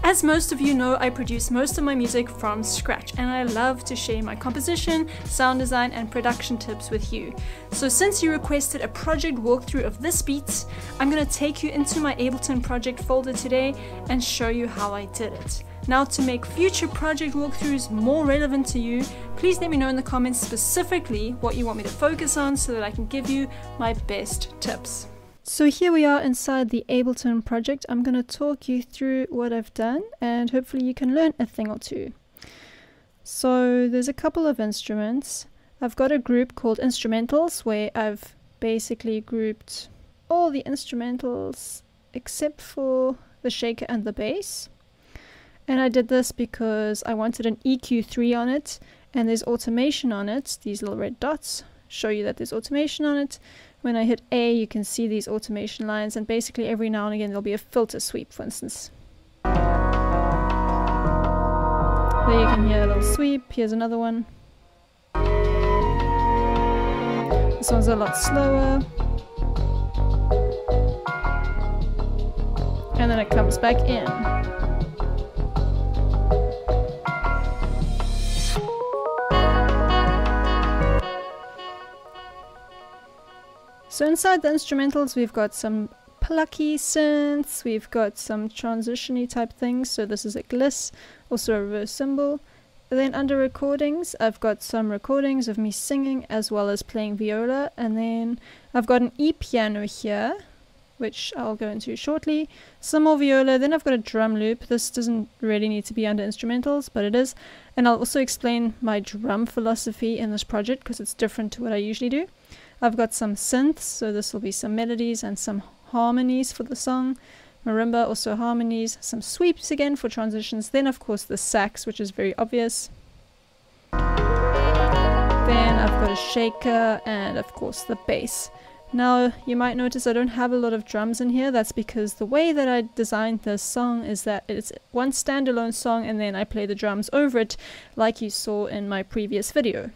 As most of you know, I produce most of my music from scratch, and I love to share my composition, sound design, and production tips with you. So since you requested a project walkthrough of this beat, I'm going to take you into my Ableton project folder today and show you how I did it. Now, to make future project walkthroughs more relevant to you, please let me know in the comments specifically what you want me to focus on so that I can give you my best tips. So here we are inside the Ableton project. I'm going to talk you through what I've done and hopefully you can learn a thing or two. So there's a couple of instruments. I've got a group called instrumentals where I've basically grouped all the instrumentals except for the shaker and the bass. And I did this because I wanted an EQ3 on it, and there's automation on it. These little red dots show you that there's automation on it. When I hit A, you can see these automation lines, and basically every now and again there'll be a filter sweep, for instance. There you can hear a little sweep. Here's another one. This one's a lot slower. And then it comes back in. So inside the instrumentals we've got some plucky synths, we've got some transition-y type things, so this is a gliss, also a reverse cymbal. Then under recordings I've got some recordings of me singing as well as playing viola, and then I've got an e-piano here, which I'll go into shortly, some more viola, then I've got a drum loop. This doesn't really need to be under instrumentals, but it is, and I'll also explain my drum philosophy in this project because it's different to what I usually do. I've got some synths, so this will be some melodies and some harmonies for the song. Marimba, also harmonies, some sweeps again for transitions, then of course the sax, which is very obvious. Then I've got a shaker and of course the bass. Now you might notice I don't have a lot of drums in here. That's because the way that I designed this song is that it's one standalone song and then I play the drums over it like you saw in my previous video.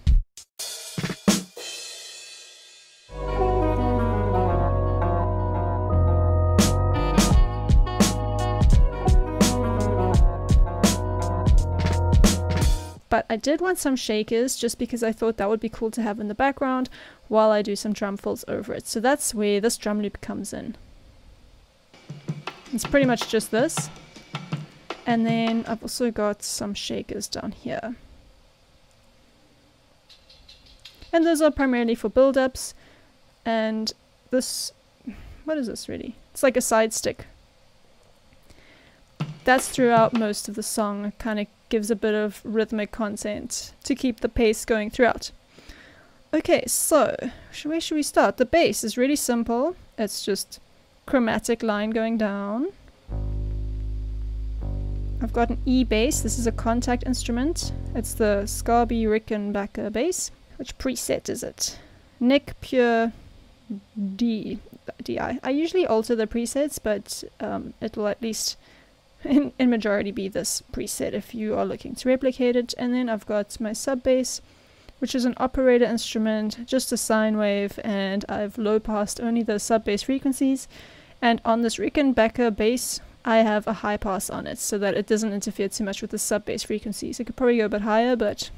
But I did want some shakers just because I thought that would be cool to have in the background while I do some drum fills over it. So that's where this drum loop comes in. It's pretty much just this. And then I've also got some shakers down here. And those are primarily for build-ups. And this, what is this really? It's like a side stick. That's throughout most of the song. It kind of gives a bit of rhythmic content to keep the pace going throughout. Okay, so where should we start? The bass is really simple. It's just chromatic line going down. I've got an E bass. This is a contact instrument. It's the Scarby Rickenbacker bass. Which preset is it? Nick Pure DI. I usually alter the presets, but it will at least in majority be this preset if you are looking to replicate it. And then I've got my sub bass, which is an operator instrument, just a sine wave, and I've low passed only the sub bass frequencies. And on this Rickenbacker bass I have a high pass on it so that it doesn't interfere too much with the sub bass frequencies. It could probably go a bit higher, but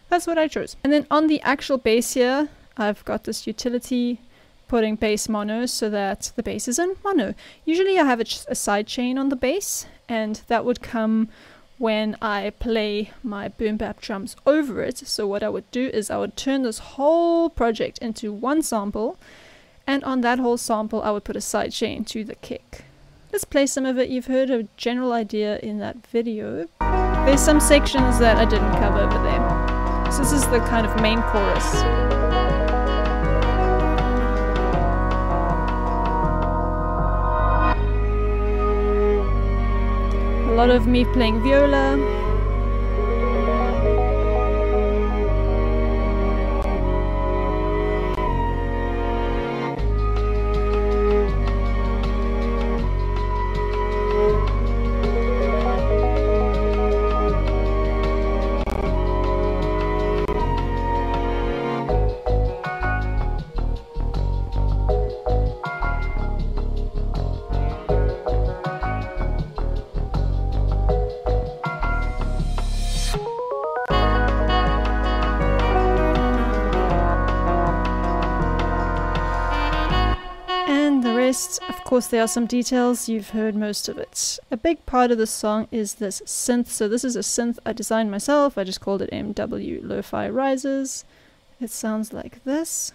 that's what I chose. And then on the actual bass here I've got this utility putting bass mono so that the bass is in mono. Usually I have a side chain on the bass, and that would come when I play my boom bap drums over it. So what I would do is I would turn this whole project into one sample, and on that whole sample I would put a side chain to the kick. Let's play some of it. You've heard a general idea in that video. There's some sections that I didn't cover over there. So this is the kind of main chorus. A lot of me playing viola. course there are some details, you've heard most of it. A big part of the song is this synth. So this is a synth I designed myself. I just called it MW Lo-Fi Rises. It sounds like this.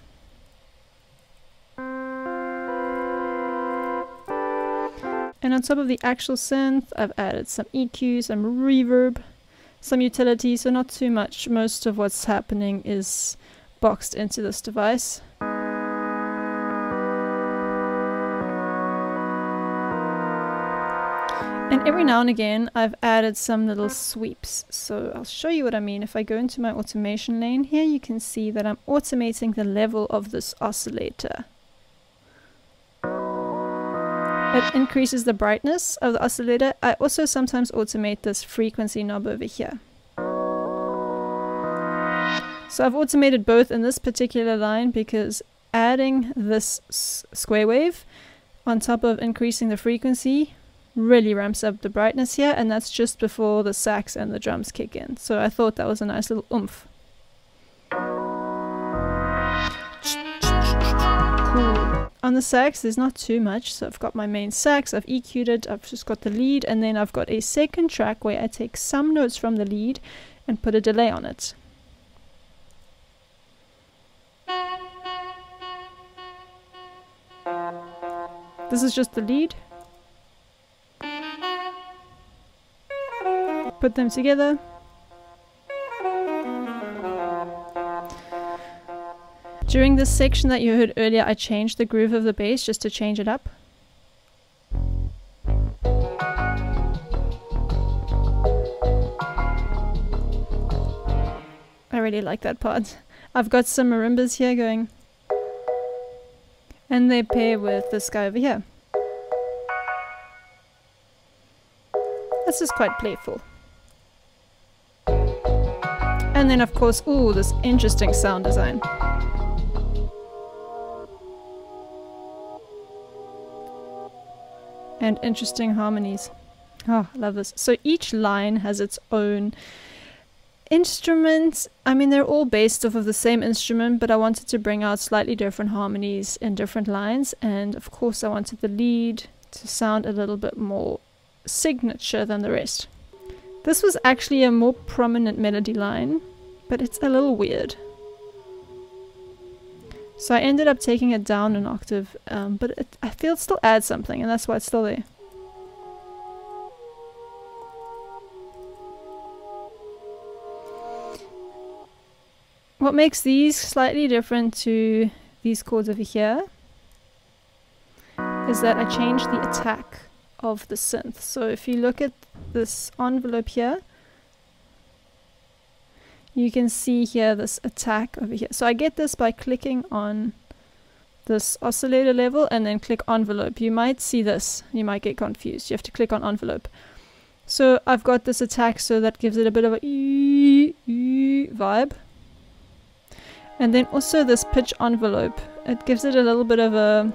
And on top of the actual synth, I've added some EQ, some reverb, some utility, so not too much. Most of what's happening is boxed into this device. And every now and again, I've added some little sweeps. So I'll show you what I mean. If I go into my automation lane here, you can see that I'm automating the level of this oscillator. It increases the brightness of the oscillator. I also sometimes automate this frequency knob over here. So I've automated both in this particular line because adding this square wave on top of increasing the frequency really ramps up the brightness here, and that's just before the sax and the drums kick in. So I thought that was a nice little oomph. Cool. On the sax there's not too much, so I've got my main sax, I've EQ'd it, I've just got the lead, and then I've got a second track where I take some notes from the lead and put a delay on it. This is just the lead. Put them together. During this section that you heard earlier, I changed the groove of the bass just to change it up. I really like that part. I've got some marimbas here going, and they pair with this guy over here. This is quite playful. And then of course, ooh, this interesting sound design. And interesting harmonies. Oh, I love this. So each line has its own instrument. I mean, they're all based off of the same instrument, but I wanted to bring out slightly different harmonies in different lines. And of course, I wanted the lead to sound a little bit more signature than the rest. This was actually a more prominent melody line, but it's a little weird. So I ended up taking it down an octave, but I feel it still adds something, and that's why it's still there. What makes these slightly different to these chords over here is that I changed the attack of the synth. So if you look at this envelope here, you can see here this attack over here. So I get this by clicking on this oscillator level and then click envelope. You might see this, you might get confused. You have to click on envelope. So I've got this attack, so that gives it a bit of a vibe. And then also this pitch envelope, it gives it a little bit of a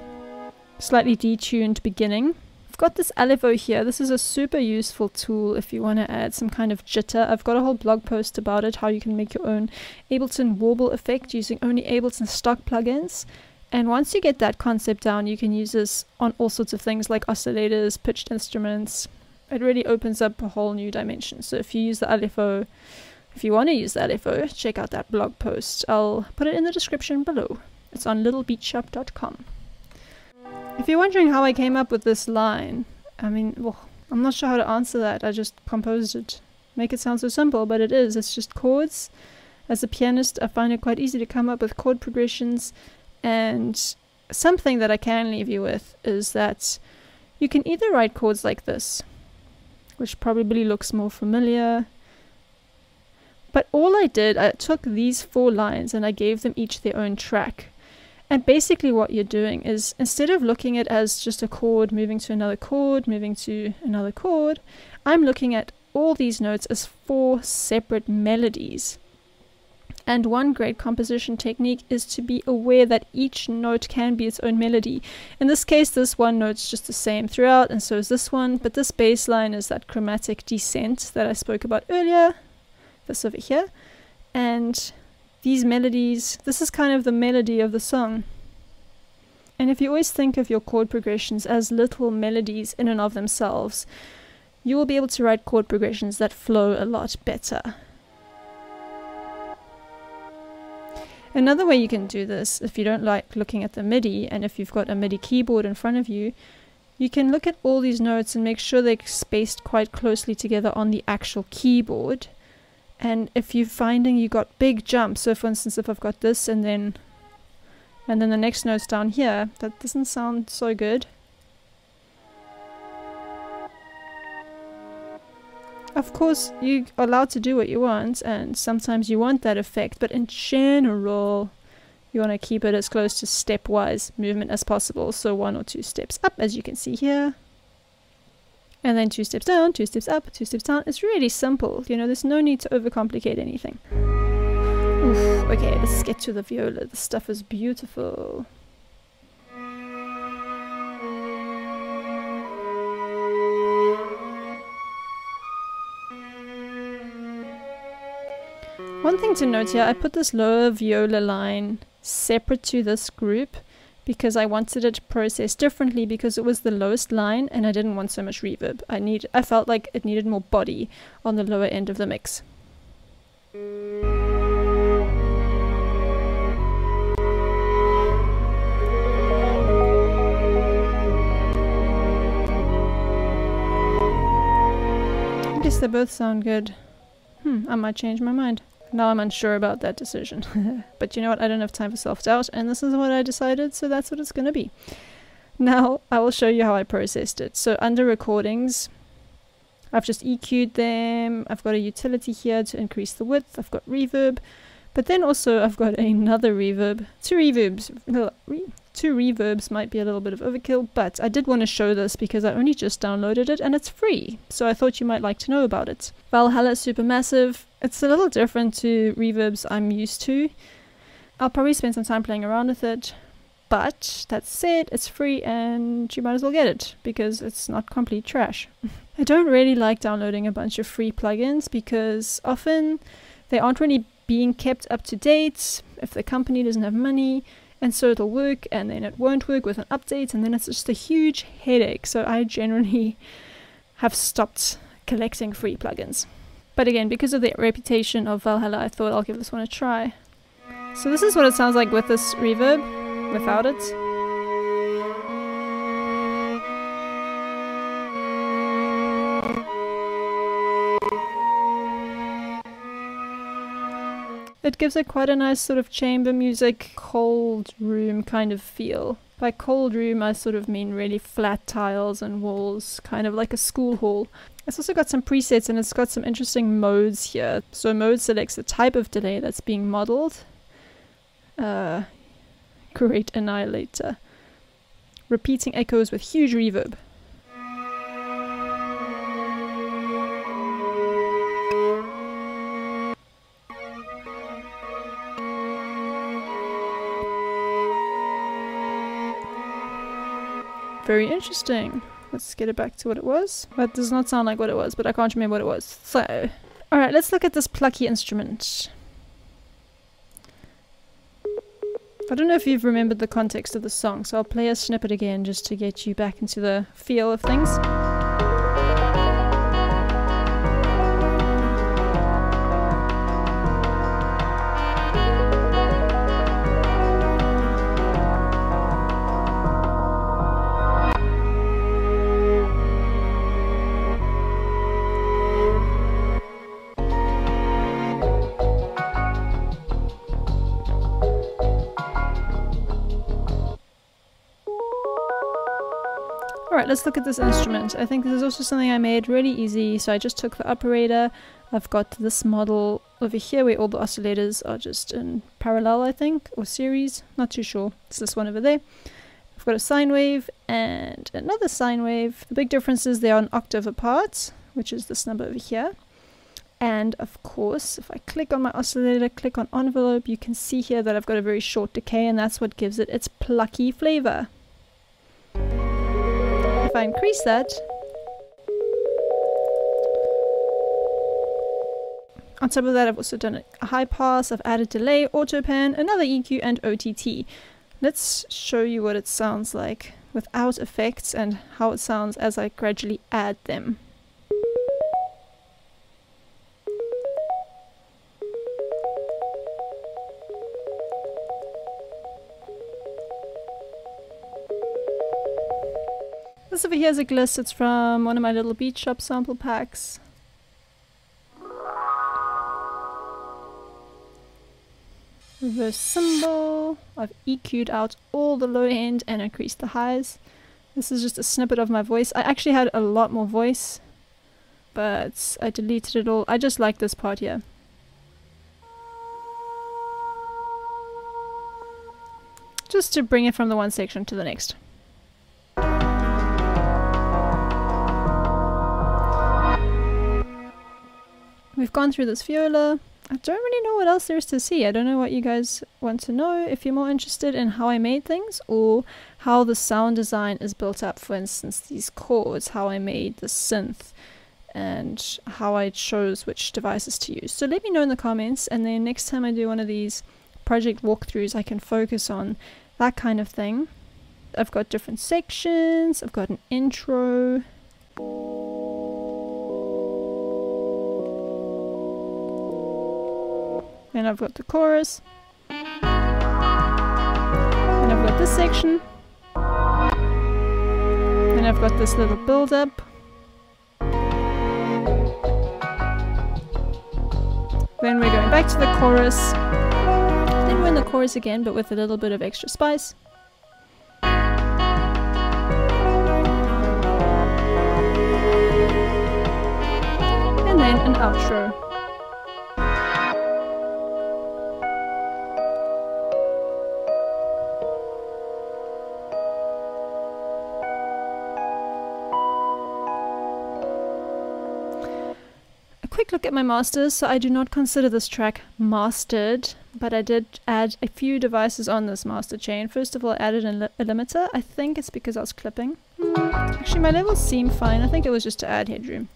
slightly detuned beginning. I've got this LFO here. This is a super useful tool if you want to add some kind of jitter. I've got a whole blog post about it, how you can make your own Ableton warble effect using only Ableton stock plugins. And once you get that concept down, you can use this on all sorts of things like oscillators, pitched instruments. It really opens up a whole new dimension. So if you use the LFO, if you want to use the LFO, check out that blog post. I'll put it in the description below. It's on littlebeatshop.com. If you're wondering how I came up with this line, I mean, well, I'm not sure how to answer that. I just composed it. Make it sound so simple, but it is. It's just chords. As a pianist, I find it quite easy to come up with chord progressions. And something that I can leave you with is that you can either write chords like this, which probably looks more familiar. But all I did, I took these 4 lines and I gave them each their own track. And basically what you're doing is, instead of looking at it as just a chord moving to another chord, moving to another chord, I'm looking at all these notes as 4 separate melodies. And one great composition technique is to be aware that each note can be its own melody. In this case, this one note's just the same throughout, and so is this one, but this bass line is that chromatic descent that I spoke about earlier, this over here, and these melodies, this is kind of the melody of the song. And if you always think of your chord progressions as little melodies in and of themselves, you will be able to write chord progressions that flow a lot better. Another way you can do this, if you don't like looking at the MIDI, and if you've got a MIDI keyboard in front of you, you can look at all these notes and make sure they're spaced quite closely together on the actual keyboard. And if you're finding you got big jumps, so for instance if I've got this and then the next note's down here, that doesn't sound so good. Of course, you're allowed to do what you want, and sometimes you want that effect, but in general, you want to keep it as close to stepwise movement as possible. So 1 or 2 steps up, as you can see here. And then 2 steps down, 2 steps up, 2 steps down. It's really simple, you know, there's no need to overcomplicate anything. Oof, okay, let's get to the viola. This stuff is beautiful. One thing to note here, I put this lower viola line separate to this group because I wanted it to process differently because it was the lowest line and I didn't want so much reverb. I felt like it needed more body on the lower end of the mix. I guess they both sound good. I might change my mind. Now I'm unsure about that decision. But you know what, I don't have time for self-doubt, and this is what I decided, so that's what it's gonna be. Now I will show you how I processed it. So under recordings, I've just EQ'd them, I've got a utility here to increase the width, I've got reverb, but then also I've got another reverb. Two reverbs might be a little bit of overkill, but I did want to show this because I only just downloaded it and it's free, so I thought you might like to know about it. Valhalla Supermassive. It's a little different to reverbs I'm used to. I'll probably spend some time playing around with it, but that said, it's free and you might as well get it because it's not complete trash. I don't really like downloading a bunch of free plugins because often they aren't really being kept up to date if the company doesn't have money, and so it'll work and then it won't work with an update and then it's just a huge headache. So I generally have stopped collecting free plugins. But again, because of the reputation of Valhalla, I thought I'll give this one a try. So this is what it sounds like with this reverb, without it. It gives it quite a nice sort of chamber music, cold room kind of feel. By cold room, I sort of mean really flat tiles and walls, kind of like a school hall. It's also got some presets and it's got some interesting modes here. So mode selects the type of delay that's being modeled. Great Annihilator. Repeating echoes with huge reverb. Very interesting. Let's get it back to what it was. That does not sound like what it was, but I can't remember what it was. So, alright, let's look at this plucky instrument. I don't know if you've remembered the context of the song, so I'll play a snippet again just to get you back into the feel of things. Alright, let's look at this instrument. I think this is also something I made really easy. So I just took the operator. I've got this model over here where all the oscillators are just in parallel, I think, or series. Not too sure. It's this one over there. I've got a sine wave and another sine wave. The big difference is they are an octave apart, which is this number over here. And of course, if I click on my oscillator, click on envelope, you can see here that I've got a very short decay, and that's what gives it its plucky flavor. If I increase that, on top of that I've also done a high pass, I've added delay, auto pan, another EQ and OTT. Let's show you what it sounds like without effects and how it sounds as I gradually add them. This over here is a gliss. It's from one of my little beat shop sample packs. Reverse cymbal. I've EQ'd out all the low end and increased the highs. This is just a snippet of my voice. I actually had a lot more voice, but I deleted it all. I just like this part here. Just to bring it from the one section to the next. We've gone through this viola. I don't really know what else there is to see. I don't know what you guys want to know. If you're more interested in how I made things or how the sound design is built up, for instance, these chords, how I made the synth, and how I chose which devices to use. So let me know in the comments, and then next time I do one of these project walkthroughs, I can focus on that kind of thing. I've got different sections. I've got an intro. And I've got the chorus, and I've got this section, and I've got this little build up, then we're going back to the chorus, then we're in the chorus again but with a little bit of extra spice, and then an outro. Quick look at my masters. So I do not consider this track mastered, but I did add a few devices on this master chain. First of all, I added a limiter. I think it's because I was clipping. Actually, my levels seem fine. I think it was just to add headroom.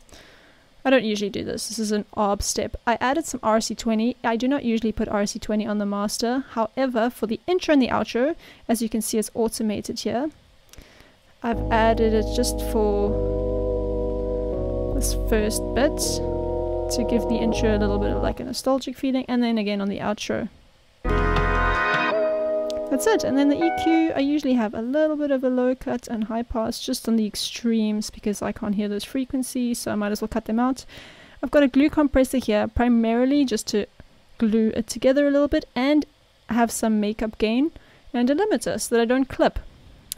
I don't usually do this. This is an ARB step. I added some RC20. I do not usually put RC20 on the master. However, for the intro and the outro, as you can see, it's automated here. I've added it just for this first bit, to give the intro a little bit of like a nostalgic feeling, and then again on the outro. That's it. And then the EQ, I usually have a little bit of a low cut and high pass just on the extremes because I can't hear those frequencies, so I might as well cut them out. I've got a glue compressor here primarily just to glue it together a little bit, and have some makeup gain and a limiter so that I don't clip.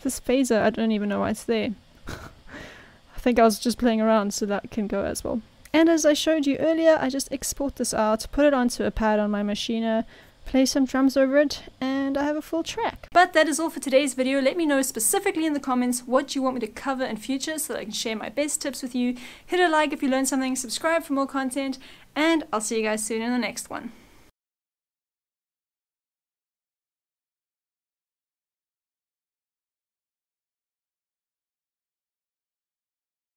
This phaser, I don't even know why it's there. I think I was just playing around, so that can go as well. And as I showed you earlier, I just export this out, put it onto a pad on my machiner, play some drums over it, and I have a full track. But that is all for today's video. Let me know specifically in the comments what you want me to cover in future so that I can share my best tips with you. Hit a like if you learned something, subscribe for more content, and I'll see you guys soon in the next one.